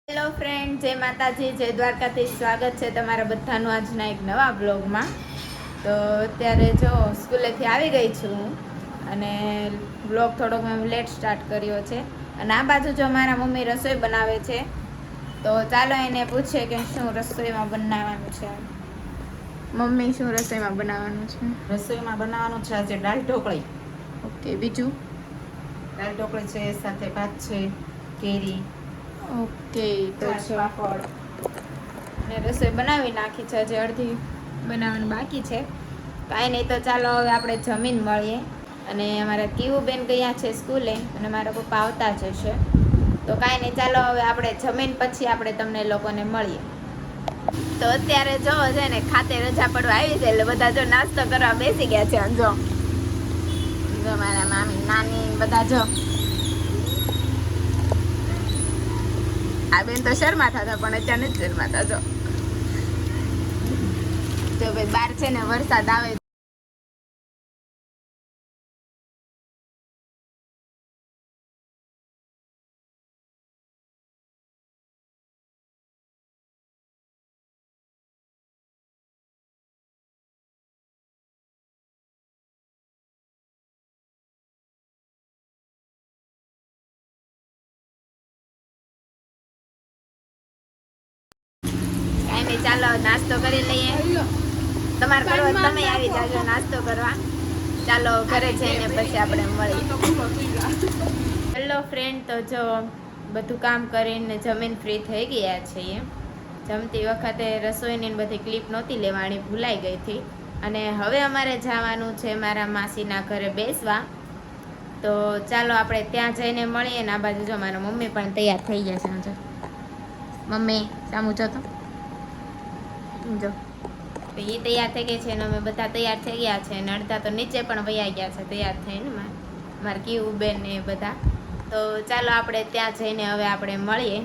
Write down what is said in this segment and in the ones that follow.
Hello friend, જય માતાજી, જય દ્વારકાધીશ. સ્વાગત છે તમારા બધાનું આજના એક નવા બ્લોગમાં. તો અત્યારે જો સ્કૂલેથી આવી ગઈ છું અને બ્લોગ થોડોક મેં લેટ સ્ટાર્ટ કર્યો છે. અને આ બાજુ જો મારા મમ્મી રસોઈ બનાવે છે, તો ચાલો એને પૂછીએ કે શું રસોઈમાં બનાવવાનું છે. મમ્મી, શું રસોઈમાં બનાવવાનું છે? રસોઈમાં બનાવવાનું છે આજે દાળ ઢોકળી. ઓકે, બીજું? દાળ ઢોકળી છે, સાથે ભાત છે, કેરી, ઓકે. તો છાશ, પાપડ. ને રસોઈ બનાવી નાખી છે, હજી અડધી બનાવવાનું બાકી છે. કાંઈ નહીં, તો ચાલો હવે આપણે જમીન મળીએ. અને અમારા કીવુબેન ગયા છે સ્કૂલે અને મારા પપ્પા આવતા જ હશે. તો કાંઈ નહીં, ચાલો હવે આપણે જમીન પછી આપણે તમને લોકોને મળીએ. તો અત્યારે જો છે ને ખાતે રજા પડવા આવી છે એટલે બધા જો નાસ્તો કરવા બેસી ગયા છે. જો મારા મામી, નાની બધા જો. આ બેન તો શરમાતા હતા પણ અત્યારે નથી શરમાતા. જો ભાઈ બહાર છે ને વરસાદ આવે. કાંઈ નહીં, ચાલો નાસ્તો કરી લઈએ. તમારે કરવો તમે આવી જાજો નાસ્તો કરવા. ચાલો ઘરે જઈને પછી આપણે મળીએ. હેલો ફ્રેન્ડ, તો જો બધું કામ કરીને જમીન ફ્રી થઈ ગયા છીએ. જમતી વખતે રસોઈની બધી ક્લિપ નહોતી લેવાની, ભૂલાઈ ગઈ હતી. અને હવે અમારે જવાનું છે મારા માસીના ઘરે બેસવા. તો ચાલો આપણે ત્યાં જઈને મળીએ. ને આ બાજુ જો મારા મમ્મી પણ તૈયાર થઈ ગયા છે. મમ્મી સામું જો તો જો એ તૈયાર થઈ ગઈ છે અને અમે બધા તૈયાર થઈ ગયા છે. અને અડધા તો નીચે પણ વયા ગયા છે તૈયાર થઈને, મારા કીવુબેન ને એ બધા. તો ચાલો આપણે ત્યાં જઈને હવે આપણે મળીએ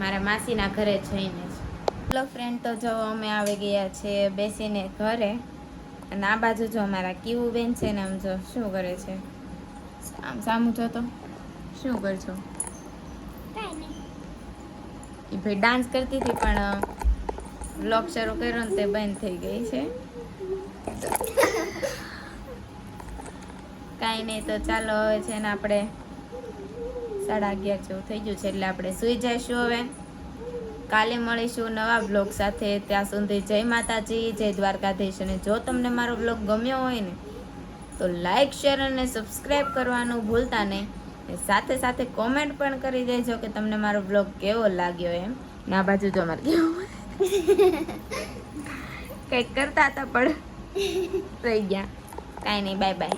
મારા માસીના ઘરે જઈને. હેલો ફ્રેન્ડ, તો જો અમે આવી ગયા છે બેસીને ઘરે. અને આ બાજુ જો અમારા કીવુબેન છે ને, આમ જો શું કરે છે. આમ સામું જો તો શું કરશો? એ ભાઈ ડાન્સ કરતી હતી પણ વ્લોગ શરૂ કર્યો ને તે બંધ થઈ ગઈ છે. કાંઈ નહીં, તો ચાલો હવે છે ને આપણે 11:30 જેવું થઈ ગયું છે એટલે આપણે સૂઈ જઈશું. હવે કાલે મળીશું નવા બ્લોગ સાથે. ત્યાં સુધી જય માતાજી, જય દ્વારકાધીશ. અને જો તમને મારો બ્લોગ ગમ્યો હોય ને તો લાઈક, શેર અને સબસ્ક્રાઈબ કરવાનું ભૂલતા નહીં. સાથે સાથે કોમેન્ટ પણ કરી દેજો કે તમને મારો બ્લોગ કેવો લાગ્યો એમ. ના બાજુ જો મારે કેવું કંઈક કરતા હતા પણ રહી ગયા. કાંઈ નહીં, બાય બાય.